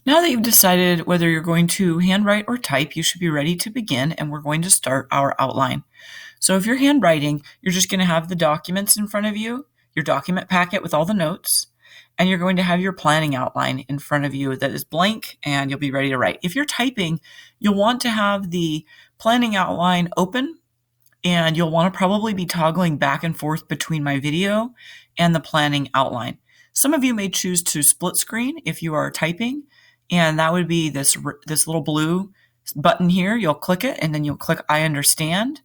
Now that you've decided whether you're going to handwrite or type, you should be ready to begin, and we're going to start our outline. So if you're handwriting, you're just going to have the documents in front of you, your document packet with all the notes, and you're going to have your planning outline in front of you that is blank, and you'll be ready to write. If you're typing, you'll want to have the planning outline open, and you'll want to probably be toggling back and forth between my video and the planning outline. Some of you may choose to split screen if you are typing, and that would be this little blue button here. You'll click it, and then you'll click I understand,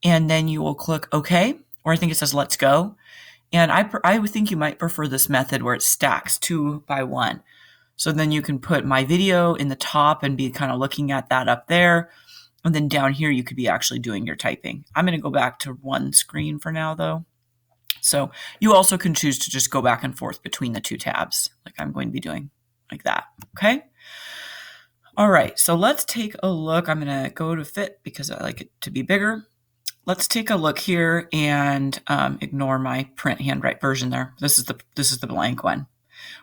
and then you will click OK, or I think it says let's go. And I would think you might prefer this method where it stacks 2 by 1. So then you can put my video in the top and be kind of looking at that up there. And then down here, you could be actually doing your typing. I'm going to go back to one screen for now, though. So you also can choose to just go back and forth between the 2 tabs, like I'm going to be doing like that. Okay. All right. So let's take a look. I'm going to go to fit because I like it to be bigger. Let's take a look here and ignore my print handwrite version there. This is the blank one.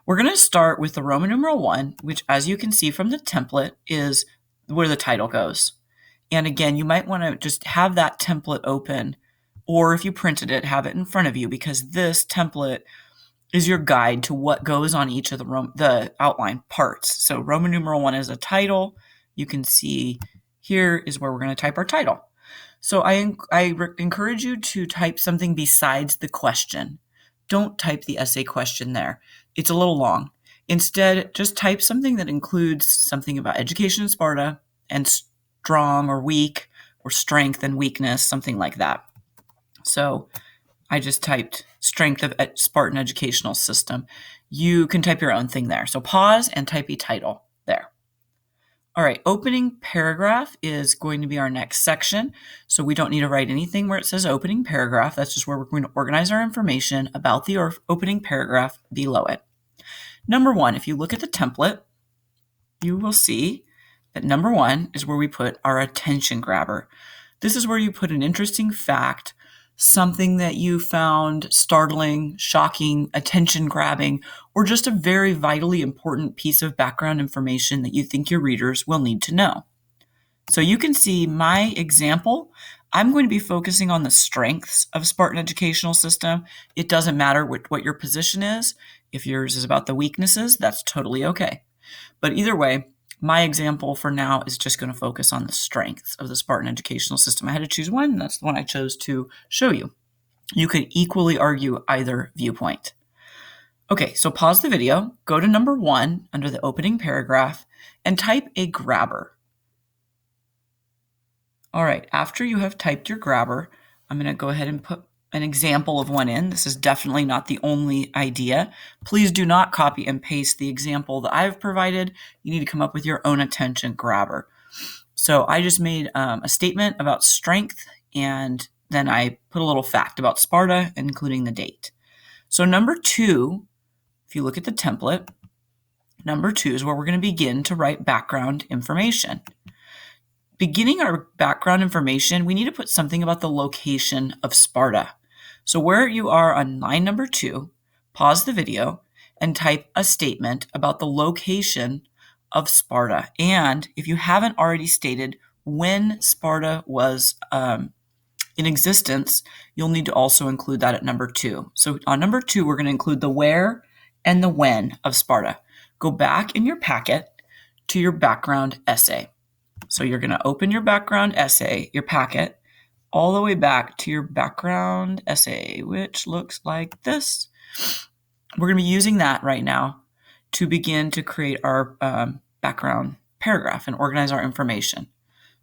We're going to start with the Roman numeral 1, which, as you can see from the template, is where the title goes. And again, you might want to just have that template open, or if you printed it, have it in front of you, because this template is your guide to what goes on each of the outline parts. So Roman numeral 1 is a title. You can see here is where we're going to type our title. So I encourage you to type something besides the question. Don't type the essay question there. It's a little long. Instead, just type something that includes something about education in Sparta and strong or weak or strength and weakness, something like that. So I just typed strength of Spartan educational system. You can type your own thing there. So pause and type a title there. All right, opening paragraph is going to be our next section. So we don't need to write anything where it says opening paragraph. That's just where we're going to organize our information about the opening paragraph below it. Number 1, if you look at the template, you will see that number 1 is where we put our attention grabber. This is where you put an interesting fact, something that you found startling, shocking, attention-grabbing, or just a very vitally important piece of background information that you think your readers will need to know. So you can see my example. I'm going to be focusing on the strengths of Spartan educational system. It doesn't matter what your position is. If yours is about the weaknesses, that's totally okay. But either way, my example for now is just going to focus on the strengths of the Spartan educational system. I had to choose one, and that's the one I chose to show you. You could equally argue either viewpoint. Okay, so pause the video, go to number 1 under the opening paragraph, and type a grabber. All right, after you have typed your grabber, I'm going to go ahead and put an example of one in. This is definitely not the only idea. Please do not copy and paste the example that I've provided. You need to come up with your own attention grabber. So I just made a statement about strength, and then I put a little fact about Sparta, including the date. So number 2, if you look at the template, number 2 is where we're going to begin to write background information. Beginning our background information, we need to put something about the location of Sparta. So where you are on line number 2, pause the video and type a statement about the location of Sparta. And if you haven't already stated when Sparta was in existence, you'll need to also include that at number 2. So on number 2, we're going to include the where and the when of Sparta. Go back in your packet to your background essay. So you're going to open your background essay, your packet, all the way back to your background essay, which looks like this. We're going to be using that right now to begin to create our background paragraph and organize our information.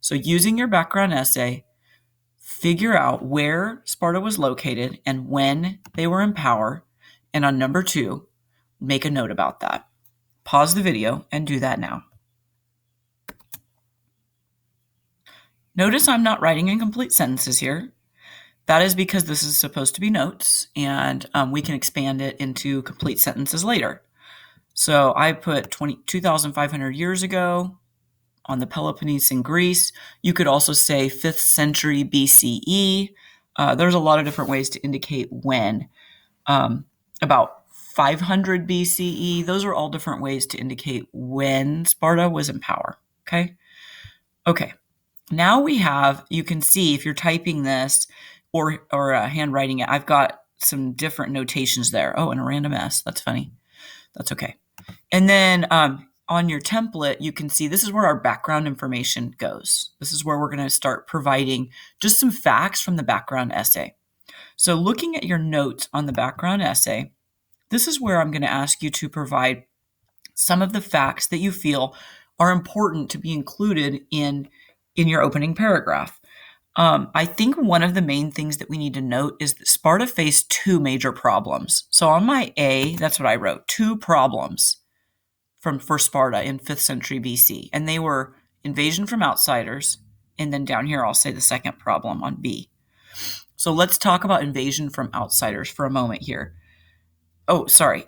So using your background essay, figure out where Sparta was located and when they were in power. And on number 2, make a note about that. Pause the video and do that now. Notice I'm not writing in complete sentences here. That is because this is supposed to be notes, and we can expand it into complete sentences later. So I put 2,500 years ago on the Peloponnese in Greece. You could also say 5th century BCE. There's a lot of different ways to indicate when. About 500 BCE. Those are all different ways to indicate when Sparta was in power. Okay. Now we have, you can see if you're typing this or handwriting it, I've got some different notations there. Oh, and a random S. That's funny. That's okay. And then on your template, you can see this is where our background information goes. This is where we're going to start providing just some facts from the background essay. So looking at your notes on the background essay, this is where I'm going to ask you to provide some of the facts that you feel are important to be included in your opening paragraph. I think one of the main things that we need to note is that Sparta faced two major problems. So on my A, that's what I wrote, two problems for Sparta in 5th century BC. And they were invasion from outsiders, and then down here I'll say the second problem on B. So let's talk about invasion from outsiders for a moment here.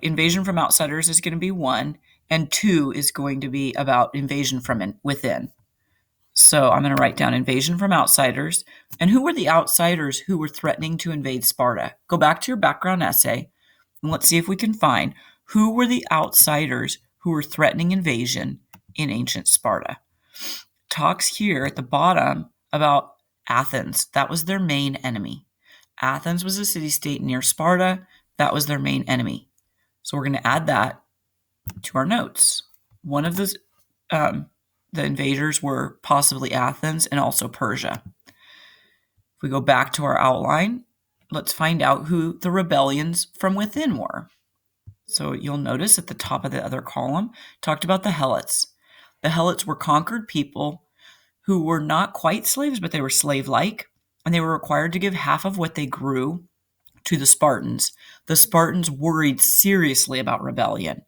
Invasion from outsiders is going to be 1, and 2 is going to be about invasion from within. So I'm going to write down invasion from outsiders. And who were the outsiders who were threatening to invade Sparta? Go back to your background essay, and let's see if we can find who were the outsiders who were threatening invasion in ancient Sparta. Talks here at the bottom about Athens. That was their main enemy. Athens was a city-state near Sparta. That was their main enemy. So we're going to add that to our notes. One of the invaders were possibly Athens and also Persia. If we go back to our outline, let's find out who the rebellions from within were. So you'll notice at the top of the other column, talked about the Helots. The Helots were conquered people who were not quite slaves, but they were slave-like, and they were required to give half of what they grew to the Spartans. The Spartans worried seriously about rebellion.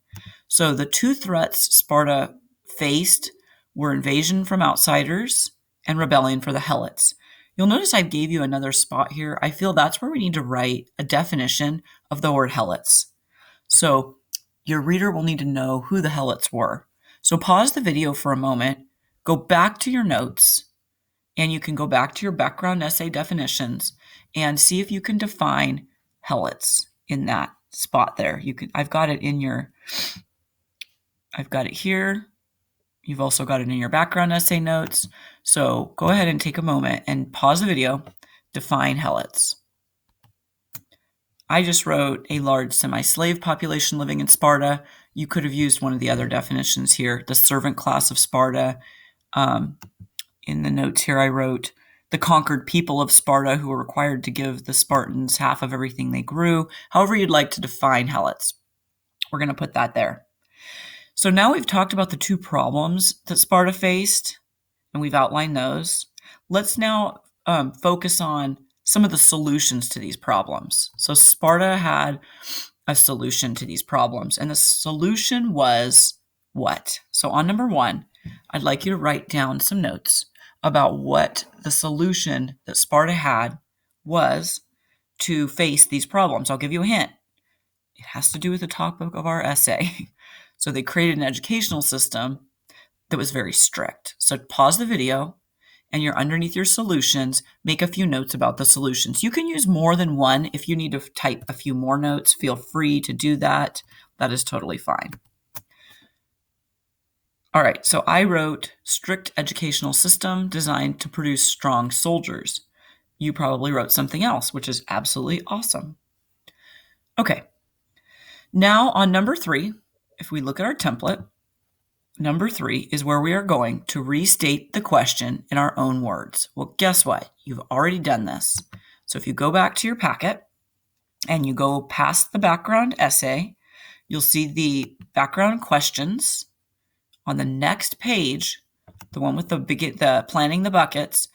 So the two threats Sparta faced were invasion from outsiders and rebellion for the Helots. You'll notice I gave you another spot here. I feel that's where we need to write a definition of the word Helots. So your reader will need to know who the Helots were. So pause the video for a moment, go back to your notes, and you can go back to your background essay definitions and see if you can define Helots in that spot there. I've got it here. You've also got it in your background essay notes. So go ahead and take a moment and pause the video, define Helots. I just wrote a large semi-slave population living in Sparta. You could have used one of the other definitions here, the servant class of Sparta. In the notes here, I wrote the conquered people of Sparta who were required to give the Spartans half of everything they grew. However you'd like to define Helots. We're going to put that there. So now we've talked about the two problems that Sparta faced, and we've outlined those. Let's now focus on some of the solutions to these problems. So Sparta had a solution to these problems, and the solution was what? So on number 1, I'd like you to write down some notes about what the solution that Sparta had was to face these problems. I'll give you a hint. It has to do with the topic of our essay. So they created an educational system that was very strict. So pause the video, and you're underneath your solutions, make a few notes about the solutions. You can use more than one. If you need to type a few more notes, feel free to do that. That is totally fine. All right, so I wrote strict educational system designed to produce strong soldiers. You probably wrote something else, which is absolutely awesome. Okay, now on number 3, if we look at our template, number 3 is where we are going to restate the question in our own words. Well, guess what? You've already done this. So if you go back to your packet and you go past the background essay, you'll see the background questions. On the next page, the one with the planning the buckets,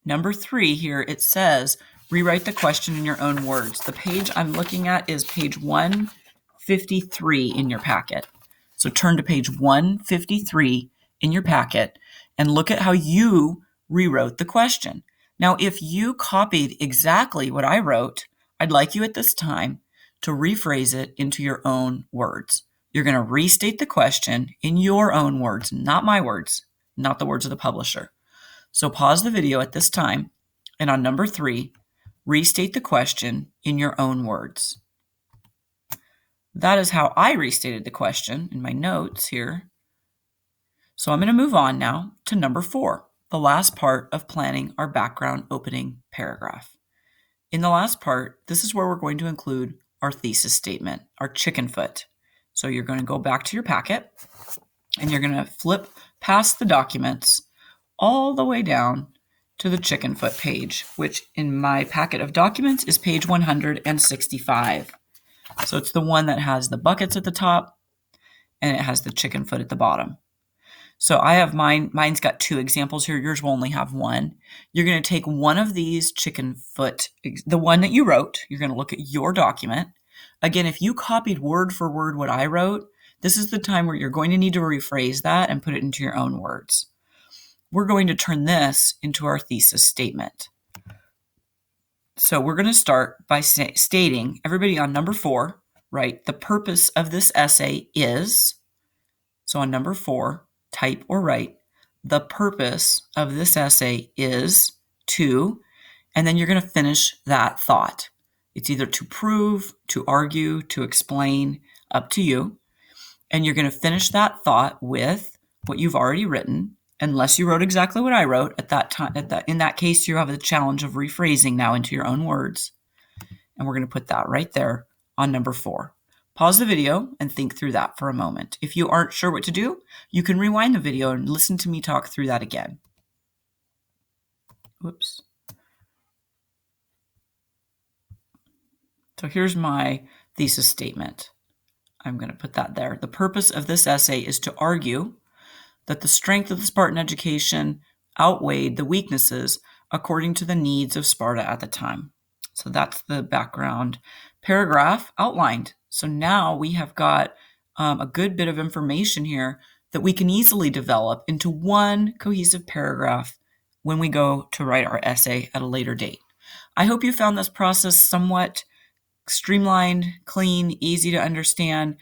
number 3 here, it says, rewrite the question in your own words. The page I'm looking at is page 153 in your packet. So turn to page 153 in your packet and look at how you rewrote the question. Now, if you copied exactly what I wrote, I'd like you at this time to rephrase it into your own words. You're going to restate the question in your own words, not my words, not the words of the publisher. So pause the video at this time, and on number 3, restate the question in your own words. that is how I restated the question in my notes here. So I'm going to move on now to number 4, the last part of planning our background opening paragraph. In the last part, this is where we're going to include our thesis statement, our chicken foot. So you're going to go back to your packet and you're going to flip past the documents all the way down to the chicken foot page, which in my packet of documents is page 165. So it's the one that has the buckets at the top and it has the chicken foot at the bottom. So I have mine's got 2 examples here. Yours will only have 1. You're going to take one of these chicken foot, the one that you wrote. You're going to look at your document. Again, if you copied word for word what I wrote, this is the time where you're going to need to rephrase that and put it into your own words. We're going to turn this into our thesis statement. So we're going to start by stating, everybody on number 4, right? The purpose of this essay is, so on number 4, type or write, the purpose of this essay is to, and then you're going to finish that thought. It's either to prove, to argue, to explain, up to you. And you're going to finish that thought with what you've already written, unless you wrote exactly what I wrote at that time. In that case, you have the challenge of rephrasing now into your own words. And we're going to put that right there on number 4. Pause the video and think through that for a moment. If you aren't sure what to do, you can rewind the video and listen to me talk through that again. Whoops. So here's my thesis statement. I'm going to put that there. The purpose of this essay is to argue that the strength of the Spartan education outweighed the weaknesses according to the needs of Sparta at the time. So that's the background paragraph outlined. So now we have got a good bit of information here that we can easily develop into one cohesive paragraph when we go to write our essay at a later date. I hope you found this process somewhat streamlined, clean, easy to understand.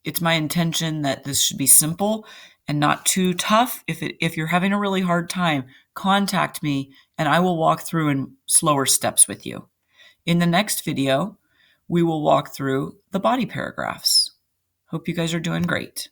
It's my intention that this should be simple and not too tough. If you're having a really hard time, contact me and I will walk through in slower steps with you. In the next video, we will walk through the body paragraphs. Hope you guys are doing great.